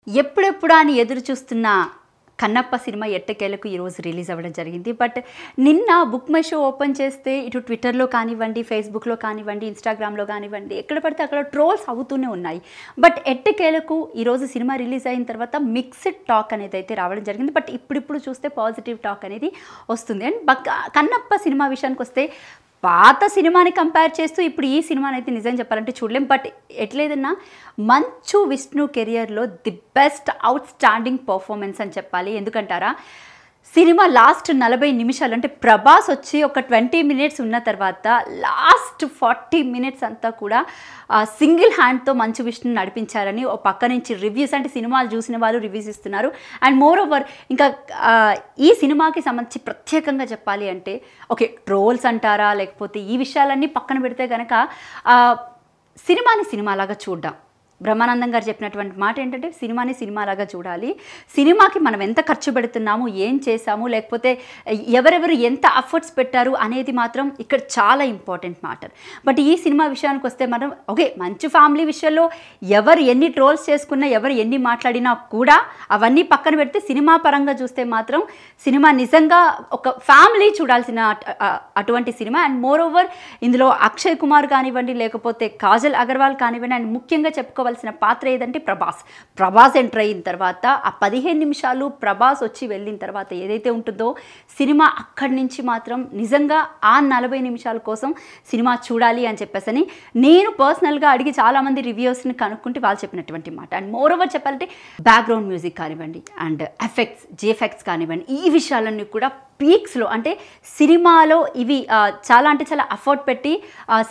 ఎప్పుడెప్పుడా అని ఎదురు చూస్తున్న కన్నప్ప సినిమా ఎట్టకేలకు ఈరోజు రిలీజ్ అవ్వడం జరిగింది. బట్ నిన్న బుక్ మై షో ఓపెన్ చేస్తే ఇటు ట్విట్టర్లో కానివ్వండి, ఫేస్బుక్లో కానివ్వండి, ఇన్స్టాగ్రామ్లో కానివ్వండి, ఎక్కడ పడితే అక్కడ ట్రోల్స్ అవుతూనే ఉన్నాయి. బట్ ఎట్టకేలకు ఈరోజు సినిమా రిలీజ్ అయిన తర్వాత మిక్స్డ్ టాక్ అనేది అయితే రావడం జరిగింది. బట్ ఇప్పుడిప్పుడు చూస్తే పాజిటివ్ టాక్ అనేది వస్తుంది. అండ్ కన్నప్ప సినిమా విషయానికి వస్తే పాత సినిమాని కంపేర్ చేస్తూ ఇప్పుడు ఈ సినిమాని అయితే నిజం చెప్పాలంటే చూడలేం. బట్ ఎట్లేదన్నా మంచు విష్ణు కెరియర్లో the best out standing performance అని చెప్పాలి. ఎందుకంటారా, సినిమా లాస్ట్ 40 నిమిషాలు అంటే ప్రభాస్ వచ్చి ఒక 20 మినిట్స్ ఉన్న తర్వాత లాస్ట్ 40 మినిట్స్ అంతా కూడా సింగిల్ హ్యాండ్తో మంచు విష్ణు నడిపించారని ఓ పక్క నుంచి రివ్యూస్, అంటే సినిమాలు చూసిన వాళ్ళు రివ్యూస్ ఇస్తున్నారు. అండ్ మోర్ ఓవర్ ఇంకా ఈ సినిమాకి సంబంధించి ప్రత్యేకంగా చెప్పాలి అంటే, ఓకే ట్రోల్స్ అంటారా లేకపోతే ఈ విషయాలన్నీ పక్కన పెడితే కనుక సినిమాని సినిమాలాగా చూడ్డాం. బ్రహ్మానందం గారు చెప్పినటువంటి మాట ఏంటంటే సినిమాని సినిమాలాగా చూడాలి. సినిమాకి మనం ఎంత ఖర్చు పెడుతున్నాము, ఏం చేసాము, లేకపోతే ఎవరెవరు ఎంత ఎఫర్ట్స్ పెట్టారు అనేది మాత్రం ఇక్కడ చాలా ఇంపార్టెంట్ మ్యాటర్. బట్ ఈ సినిమా విషయానికి వస్తే మనం ఓకే మంచి ఫ్యామిలీ విషయంలో ఎవరు ఎన్ని ట్రోల్స్ చేసుకున్నా, ఎవరు ఎన్ని మాట్లాడినా కూడా అవన్నీ పక్కన పెడితే సినిమా పరంగా చూస్తే మాత్రం సినిమా నిజంగా ఒక ఫ్యామిలీ చూడాల్సిన అటువంటి సినిమా. అండ్ మోర్ ఓవర్ ఇందులో అక్షయ్ కుమార్ కానివ్వండి, లేకపోతే కాజల్ అగర్వాల్ కానివ్వండి, అండ్ ముఖ్యంగా చెప్పుకోవాల్సిన పాత్ర ఏదంటే ప్రభాస్ ఎంటర్ అయిన తర్వాత ఆ 15 నిమిషాలు ప్రభాస్ వచ్చి వెళ్ళిన తర్వాత ఏదైతే ఉంటుందో సినిమా అక్కడి నుంచి మాత్రం నిజంగా ఆ 40 నిమిషాల కోసం సినిమా చూడాలి అని చెప్పేసి నేను పర్సనల్గా అడిగి చాలామంది రివ్యూస్ని కనుక్కుంటే వాళ్ళు చెప్పినటువంటి మాట. అండ్ మోర్ ఓవర్ చెప్పాలంటే బ్యాక్గ్రౌండ్ మ్యూజిక్ కానివ్వండి, అండ్ జిఎఫెక్ట్స్ కానివ్వండి, ఈ విషయాలన్నీ కూడా పీక్స్లో, అంటే సినిమాలో ఇవి చాలా అంటే చాలా ఎఫర్ట్ పెట్టి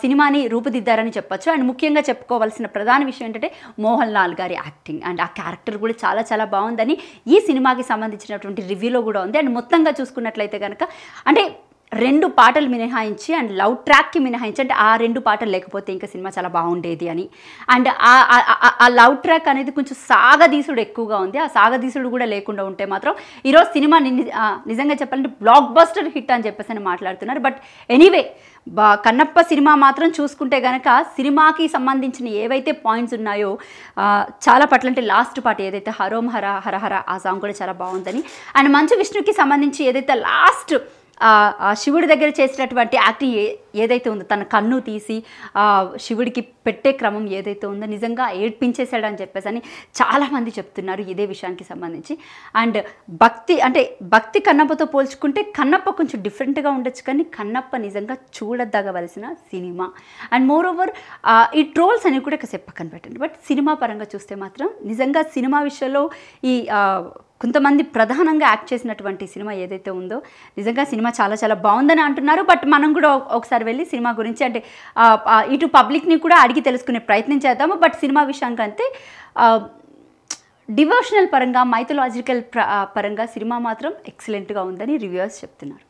సినిమాని రూపుదిద్దారని చెప్పొచ్చు. అండ్ ముఖ్యంగా చెప్పుకోవాల్సిన ప్రధాన విషయం ఏంటంటే మోహన్ లాల్ గారి యాక్టింగ్ అండ్ ఆ క్యారెక్టర్ కూడా చాలా చాలా బాగుందని ఈ సినిమాకి సంబంధించినటువంటి రివ్యూలో కూడా ఉంది. అండ్ మొత్తంగా చూసుకున్నట్లయితే కనుక అంటే 2 పాటలు మినహాయించి అండ్ లవ్ ట్రాక్కి మినహాయించి, అంటే ఆ 2 పాటలు లేకపోతే ఇంకా సినిమా చాలా బాగుండేది అని. అండ్ ఆ లవ్ ట్రాక్ అనేది కొంచెం సాగదీసుడు ఎక్కువగా ఉంది. ఆ సాగదీసుడు కూడా లేకుండా ఉంటే మాత్రం ఈరోజు సినిమా నిజంగా చెప్పాలంటే బ్లాక్ బస్టర్ హిట్ అని చెప్పేసి అని మాట్లాడుతున్నారు. బట్ ఎనీవే కన్నప్ప సినిమా మాత్రం చూసుకుంటే కనుక సినిమాకి సంబంధించిన ఏవైతే పాయింట్స్ ఉన్నాయో చాలా పట్ల, అంటే లాస్ట్ పాట ఏదైతే హరోం హర హరహర ఆ సాంగ్ కూడా చాలా బాగుందని. అండ్ మంచు విష్ణుకి సంబంధించి ఏదైతే లాస్ట్ శివుడి దగ్గర చేసినటువంటి యాక్టింగ్ ఏదైతే ఉందో, తన కన్ను తీసి శివుడికి పెట్టే క్రమం ఏదైతే ఉందో నిజంగా ఏడ్పించేశాడని చెప్పేసి అని చాలామంది చెప్తున్నారు ఇదే విషయానికి సంబంధించి. అండ్ భక్తి కన్నప్పతో పోల్చుకుంటే కన్నప్ప కొంచెం డిఫరెంట్గా ఉండొచ్చు, కానీ కన్నప్ప నిజంగా చూడదగవలసిన సినిమా. అండ్ మోర్ ఓవర్ ఈ ట్రోల్స్ అనేవి కూడా కాసేపు పక్కన పెట్టండి. బట్ సినిమా పరంగా చూస్తే మాత్రం నిజంగా సినిమా విషయంలో ఈ కొంతమంది ప్రధానంగా యాక్ట్ చేసినటువంటి సినిమా ఏదైతే ఉందో నిజంగా సినిమా చాలా చాలా బాగుందని అంటున్నారు. బట్ మనం కూడా ఒకసారి వెళ్ళి సినిమా గురించి అంటే ఇటు పబ్లిక్ని కూడా అడిగి తెలుసుకునే ప్రయత్నం చేద్దాము. బట్ సినిమా విషయానికంటే డివోషనల్ పరంగా, మైథలాజికల్ పరంగా సినిమా మాత్రం ఎక్సలెంట్గా ఉందని రివ్యూవర్స్ చెప్తున్నారు.